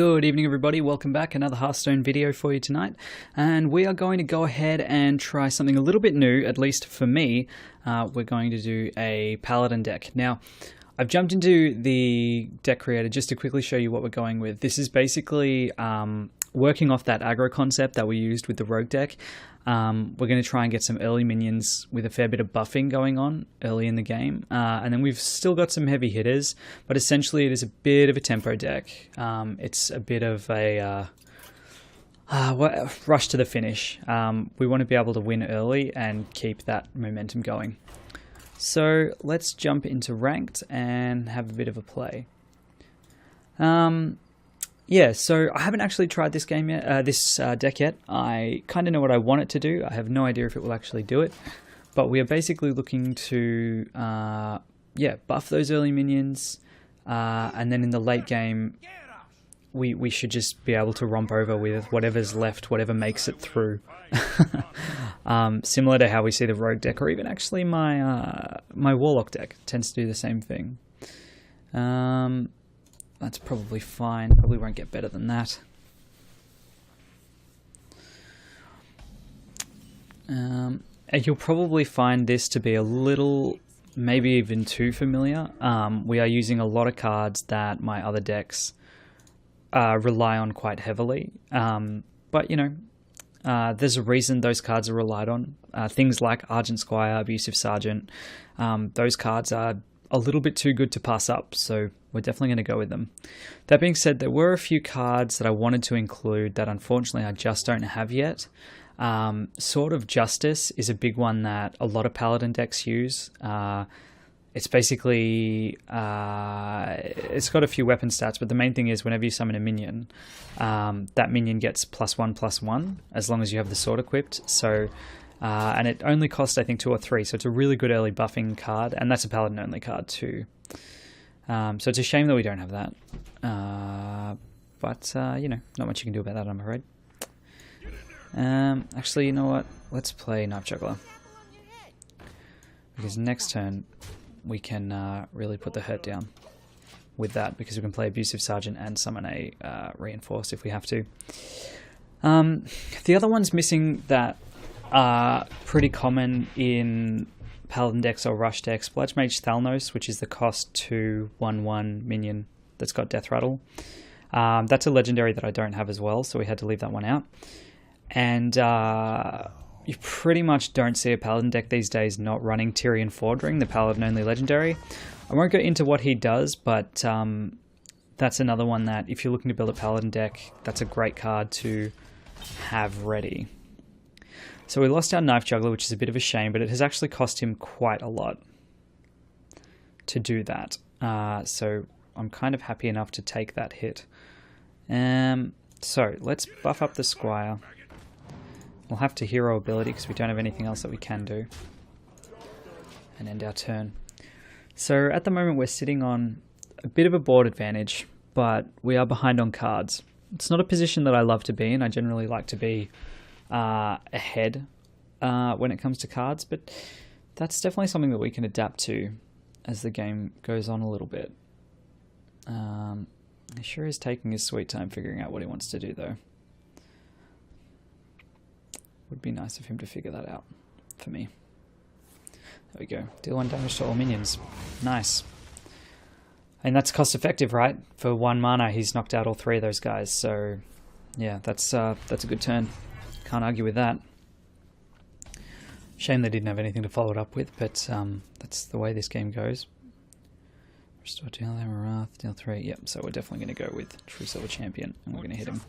Good evening everybody, welcome back. Another Hearthstone video for you tonight, and we are going to go ahead and try something a little bit new, at least for me. We're going to do a Paladin deck. Now, I've jumped into the deck creator just to quickly show you what we're going with. This is basically working off that aggro concept that we used with the Rogue deck. We're going to try and get some early minions with a fair bit of buffing going on early in the game. And then we've still got some heavy hitters, but essentially it is a bit of a tempo deck. It's a bit of a rush to the finish. We want to be able to win early and keep that momentum going. So let's jump into ranked and have a bit of a play. Yeah, so I haven't actually tried this game yet, this deck yet. I kind of know what I want it to do. I have no idea if it will actually do it, but we are basically looking to, buff those early minions, and then in the late game, we should just be able to romp over with whatever's left, whatever makes it through. Similar to how we see the Rogue deck, or even actually my my Warlock deck tends to do the same thing. That's probably fine. Probably won't get better than that. You'll probably find this to be a little, maybe even too familiar. We are using a lot of cards that my other decks rely on quite heavily. But, you know, there's a reason those cards are relied on. Things like Argent Squire, Abusive Sergeant, those cards are a little bit too good to pass up, so we're definitely going to go with them. That being said, there were a few cards that I wanted to include that unfortunately I just don't have yet. Sword of Justice is a big one that a lot of Paladin decks use. It's basically, it's got a few weapon stats, but the main thing is whenever you summon a minion, that minion gets +1/+1 as long as you have the sword equipped. So and it only costs, I think, 2 or 3, so it's a really good early buffing card, and that's a Paladin only card too. So it's a shame that we don't have that, but you know, not much you can do about that, I'm afraid. Actually, you know what? Let's play Knife Juggler, because next turn we can really put the hurt down with that, because we can play Abusive Sergeant and summon a Reinforce if we have to. The other ones missing that are pretty common in Paladin decks or Rush decks: Bludge Mage Thalnos, which is the cost 2/1/1 minion that's got Death Rattle. That's a legendary that I don't have as well, so we had to leave that one out. And you pretty much don't see a Paladin deck these days not running Tyrion Fordring, the Paladin only legendary. I won't go into what he does, but that's another one that if you're looking to build a Paladin deck, that's a great card to have ready. So we lost our Knife Juggler, which is a bit of a shame, but it has actually cost him quite a lot to do that. So I'm kind of happy enough to take that hit. So let's buff up the Squire. We'll have to hero ability because we don't have anything else that we can do. And end our turn. So at the moment we're sitting on a bit of a board advantage, but we are behind on cards. It's not a position that I love to be in. I generally like to be ahead when it comes to cards, but that's definitely something that we can adapt to as the game goes on a little bit. He sure is taking his sweet time figuring out what he wants to do, though. Would be nice of him to figure that out for me. There we go. Deal 1 damage to all minions. Nice. And that's cost effective, right? For 1 mana, he's knocked out all 3 of those guys. So, yeah, that's a good turn. Can't argue with that. Shame they didn't have anything to follow it up with, but that's the way this game goes. Restore deal hammer wrath, deal 3. Yep, so we're definitely going to go with True Silver Champion, and we're going to hit him.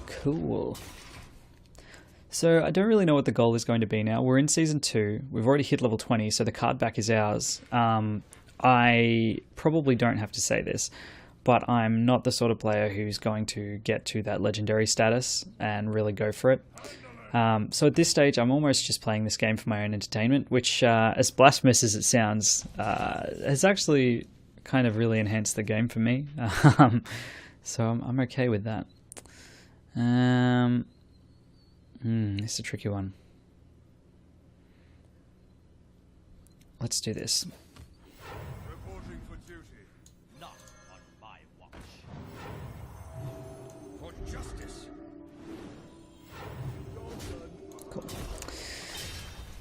Cool. So I don't really know what the goal is going to be now. We're in Season 2. We've already hit level 20, so the card back is ours. I probably don't have to say this, but I'm not the sort of player who's going to get to that legendary status and really go for it. So at this stage, I'm almost just playing this game for my own entertainment, which, as blasphemous as it sounds, has actually kind of really enhanced the game for me. So I'm okay with that. It's a tricky one. Let's do this.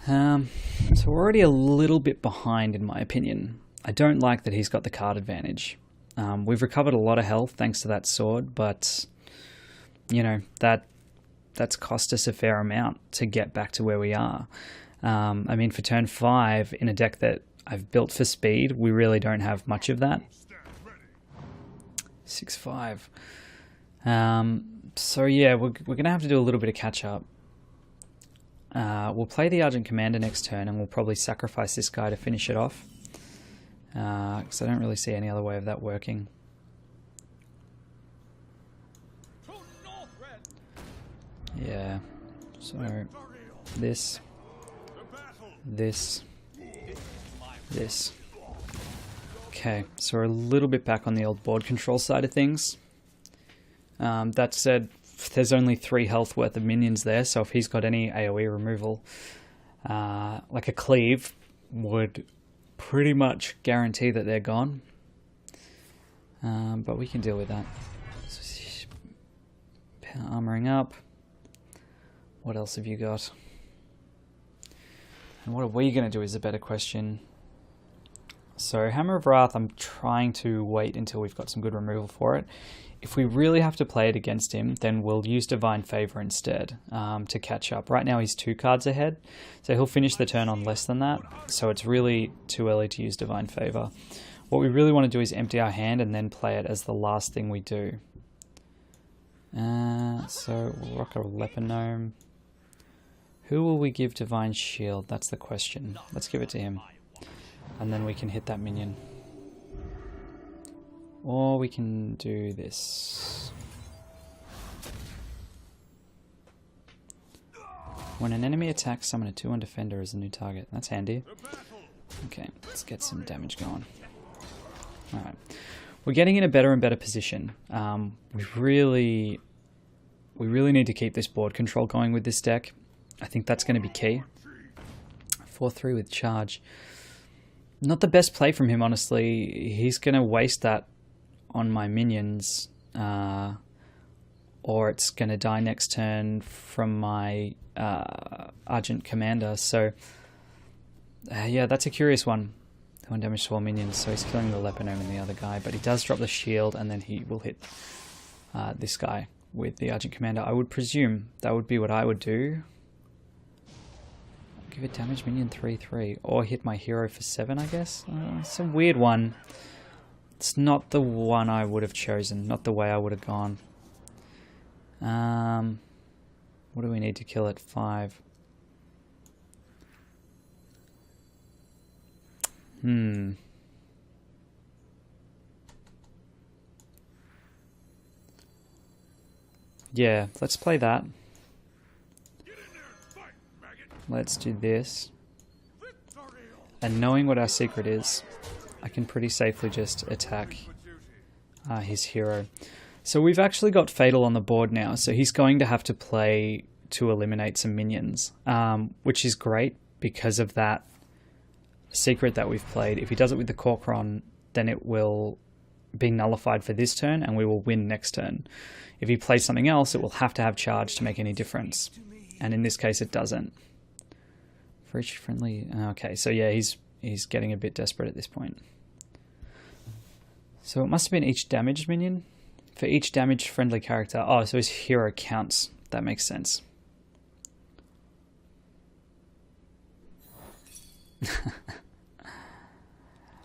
So we're already a little bit behind in my opinion. I don't like that he's got the card advantage. We've recovered a lot of health thanks to that sword, but you know, that's cost us a fair amount to get back to where we are. I mean, for turn 5 in a deck that I've built for speed, we really don't have much of that. 6-5. So yeah, we're going to have to do a little bit of catch up. We'll play the Argent Commander next turn, and we'll probably sacrifice this guy to finish it off. Because I don't really see any other way of that working. Yeah, so this. Okay, so we're a little bit back on the old board control side of things. That said, there's only 3 health worth of minions there, so if he's got any AoE removal, like a cleave would pretty much guarantee that they're gone. But we can deal with that. Armoring up. What else have you got? And what are we going to do is a better question. So Hammer of Wrath, I'm trying to wait until we've got some good removal for it. If we really have to play it against him, then we'll use Divine Favor instead to catch up. Right now he's 2 cards ahead, so he'll finish the turn on less than that. So it's really too early to use Divine Favor. What we really want to do is empty our hand and then play it as the last thing we do. So we'll rock a Leper Gnome. Who will we give Divine Shield? That's the question. Let's give it to him. And then we can hit that minion. Or we can do this. When an enemy attacks, summon a 2/1 defender as a new target. That's handy. Okay, let's get some damage going. Alright. We're getting in a better and better position. We really need to keep this board control going with this deck. I think that's going to be key. 4-3 with charge. Not the best play from him, honestly. He's going to waste that on my minions. Or it's going to die next turn from my Argent Commander. So, yeah, that's a curious one. 1 damage to all minions. So he's killing the Leper Gnome and the other guy. But he does drop the shield, and then he will hit this guy with the Argent Commander. I would presume that would be what I would do. Give a damage minion 3/3, or hit my hero for 7, I guess. It's a weird one. It's not the one I would have chosen, not the way I would have gone. What do we need to kill at 5? Yeah, let's play that. Let's do this. And knowing what our secret is, I can pretty safely just attack his hero. So we've actually got Fatal on the board now, so he's going to have to play to eliminate some minions, which is great because of that secret that we've played. If he does it with the Corcoran, then it will be nullified for this turn and we will win next turn. If he plays something else, it will have to have charge to make any difference. And in this case, it doesn't. For each friendly... Okay, so yeah, he's getting a bit desperate at this point. So it must have been each damaged minion. For each damaged friendly character. Oh, so his hero counts. That makes sense.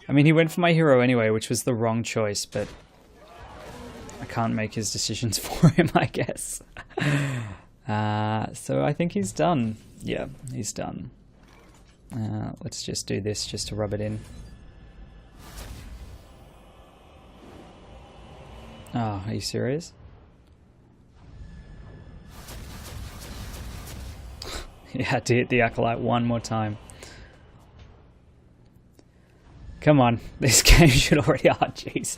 I mean, he went for my hero anyway, which was the wrong choice, but I can't make his decisions for him, I guess. So I think he's done. Yeah, he's done. Let's just do this just to rub it in. Oh, are you serious? You had to hit the Acolyte one more time. Come on, this game should already... Oh, jeez.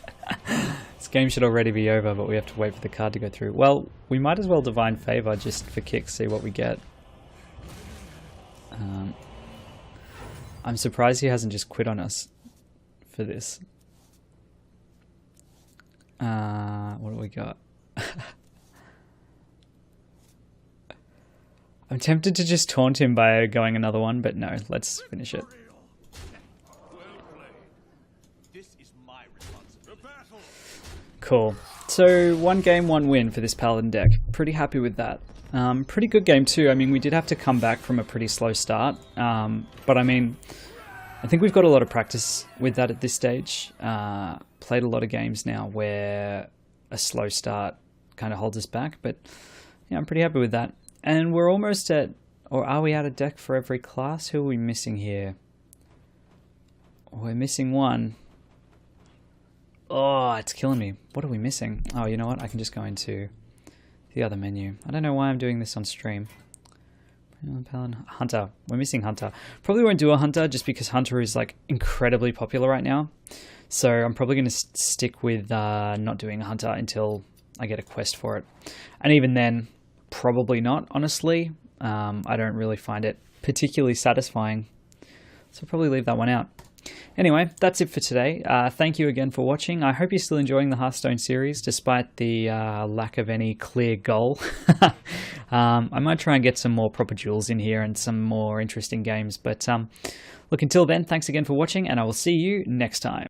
This game should already be over, but we have to wait for the card to go through. Well, we might as well Divine Favor just for kicks, see what we get. I'm surprised he hasn't just quit on us for this. What do we got? I'm tempted to just taunt him by going another one, but no, let's finish it. Cool. So 1 game, 1 win for this Paladin deck. Pretty happy with that. Pretty good game too. I mean, we did have to come back from a pretty slow start. But I mean, I think we've got a lot of practice with that at this stage. Played a lot of games now where a slow start kind of holds us back. But yeah, I'm pretty happy with that. And we're almost at... Or are we out of deck for every class? Who are we missing here? We're missing 1. Oh, it's killing me. What are we missing? Oh, you know what? I can just go into the other menu. I don't know why I'm doing this on stream. Hunter. We're missing Hunter. Probably won't do a Hunter just because Hunter is like incredibly popular right now. So I'm probably going to stick with not doing a Hunter until I get a quest for it. And even then, probably not, honestly. I don't really find it particularly satisfying. So I'll probably leave that one out. Anyway, that's it for today. Thank you again for watching. I hope you're still enjoying the Hearthstone series, despite the lack of any clear goal. I might try and get some more proper duels in here and some more interesting games. But look, until then, thanks again for watching, and I will see you next time.